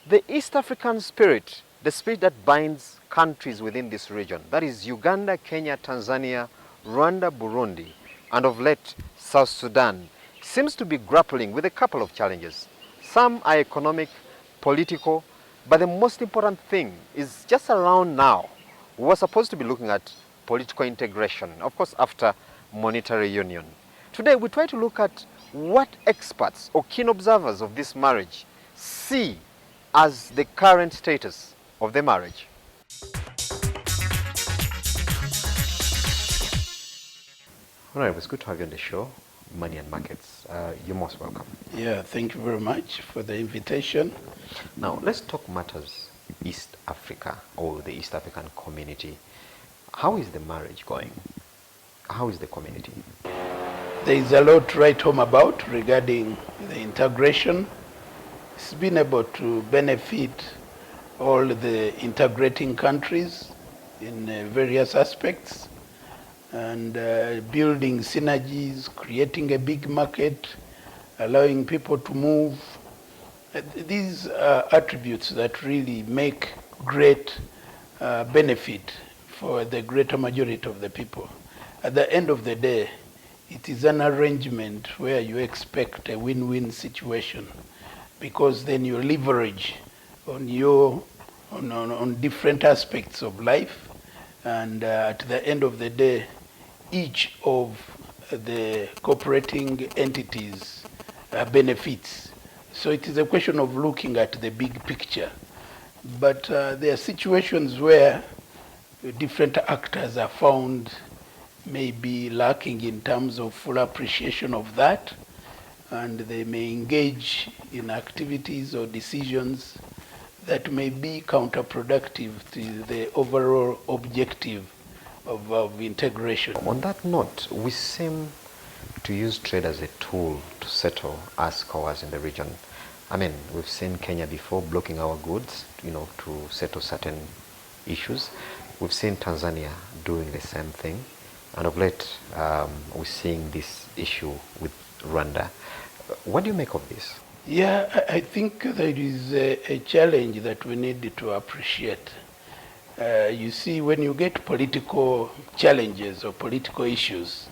The East African spirit, the spirit that binds countries within this region, that is Uganda, Kenya, Tanzania, Rwanda, Burundi, and of late South Sudan, seems to be grappling with a couple of challenges. Some are economic, political, but the most important thing is just around now, we were supposed to be looking at political integration, of course after monetary union. Today we try to look at what experts or keen observers of this marriage see as the current status of the marriage. All right, it was good to have you on the show, Money and Markets. You're most welcome. Yeah, thank you very much for the invitation. Now, let's talk matters East Africa or the East African community. How is the marriage going? How is the community? There is a lot to write home about regarding the integration. It's been able to benefit all the integrating countries in various aspects, and building synergies, creating a big market, allowing people to move. These are attributes that really make great benefit for the greater majority of the people. At the end of the day, it is an arrangement where you expect a win-win situation, because then you leverage on on different aspects of life, and at the end of the day, each of the cooperating entities benefits. So it is a question of looking at the big picture. But there are situations where different actors are found maybe lacking in terms of full appreciation of that, and they may engage in activities or decisions that may be counterproductive to the overall objective of integration. On that note, we seem to use trade as a tool to settle our scores in the region. I mean, we've seen Kenya before blocking our goods, to settle certain issues. We've seen Tanzania doing the same thing. And of late, we're seeing this issue with Rwanda. What do you make of this? Yeah, I think there is a challenge that we need to appreciate. You see, when you get political challenges or political issues,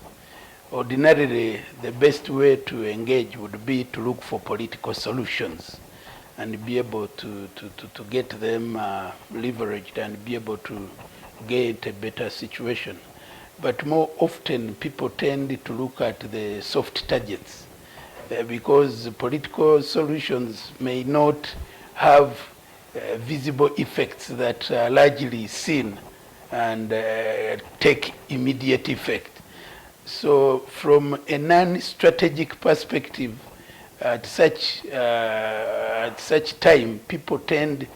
ordinarily the best way to engage would be to look for political solutions and be able to get them leveraged and be able to get a better situation. But more often people tend to look at the soft targets because political solutions may not have visible effects that are largely seen and take immediate effect. So from a non-strategic perspective, at such time, people tend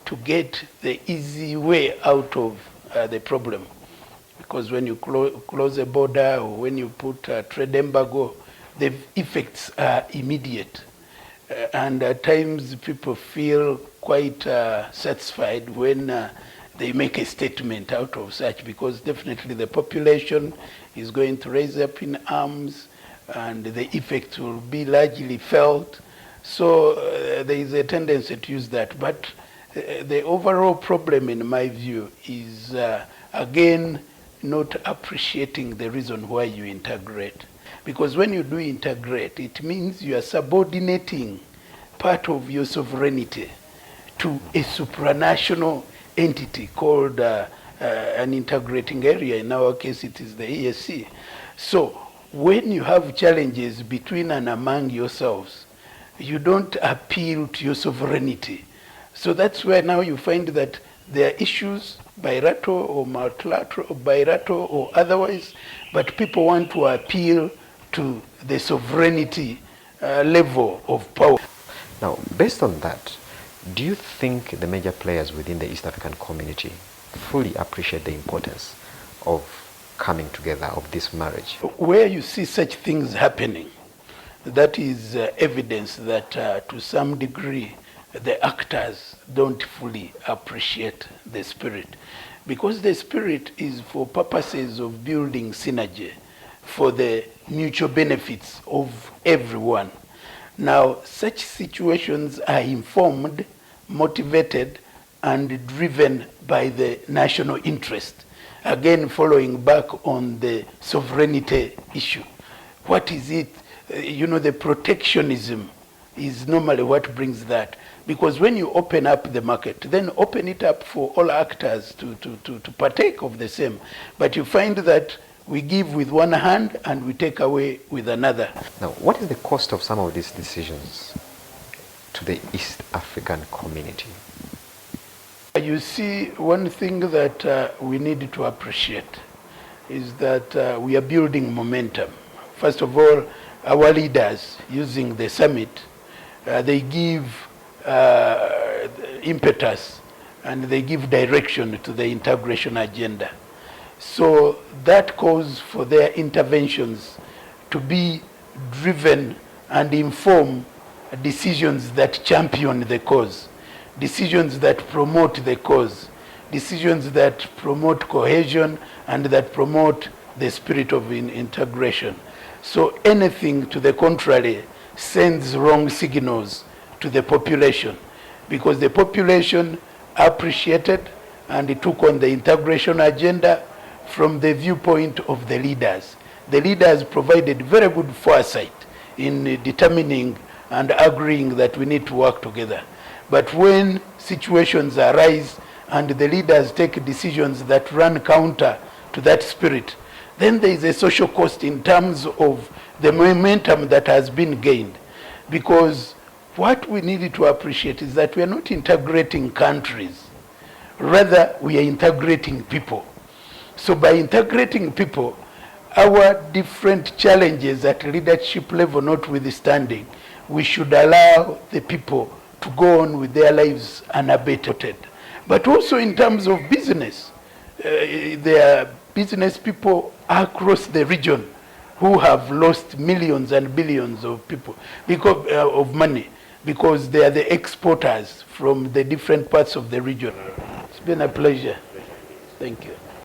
to get the easy way out of the problem. Because when you close a border or when you put a trade embargo, the effects are immediate. And at times people feel quite satisfied when they make a statement out of such, because definitely the population is going to raise up in arms and the effects will be largely felt. So there is a tendency to use that. But the overall problem, in my view, is again, not appreciating the reason why you integrate. Because when you do integrate, it means you are subordinating part of your sovereignty to a supranational entity called an integrating area. In our case, it is the EAC. So when you have challenges between and among yourselves, you don't appeal to your sovereignty. So that's where now you find that there are issues, bilateral or multilateral, or bilateral or otherwise, but people want to appeal to the sovereignty level of power. Now, based on that, do you think the major players within the East African community fully appreciate the importance of coming together, of this marriage? Where you see such things happening, that is evidence that to some degree the actors don't fully appreciate the spirit, because the spirit is for purposes of building synergy for the mutual benefits of everyone. Now, such situations are informed motivated and driven by the national interest. Again, following back on the sovereignty issue. What is it? The protectionism is normally what brings that. Because when you open up the market, then open it up for all actors to partake of the same. But you find that we give with one hand and we take away with another. Now, what is the cost of some of these decisions to the East African community? You see, one thing that we need to appreciate is that we are building momentum. First of all, our leaders using the summit, they give impetus and they give direction to the integration agenda. So that calls for their interventions to be driven and inform decisions that champion the cause, decisions that promote the cause, decisions that promote cohesion and that promote the spirit of integration. So anything to the contrary sends wrong signals to the population, because the population appreciated and it took on the integration agenda from the viewpoint of the leaders. The leaders provided very good foresight in determining and agreeing that we need to work together. But when situations arise and the leaders take decisions that run counter to that spirit, then there is a social cost in terms of the momentum that has been gained. Because what we need to appreciate is that we are not integrating countries, rather we are integrating people. So by integrating people, our different challenges at leadership level notwithstanding, we should allow the people to go on with their lives unabated. But also in terms of business, there are business people across the region who have lost millions and billions of people because of money, because they are the exporters from the different parts of the region. It's been a pleasure. Thank you.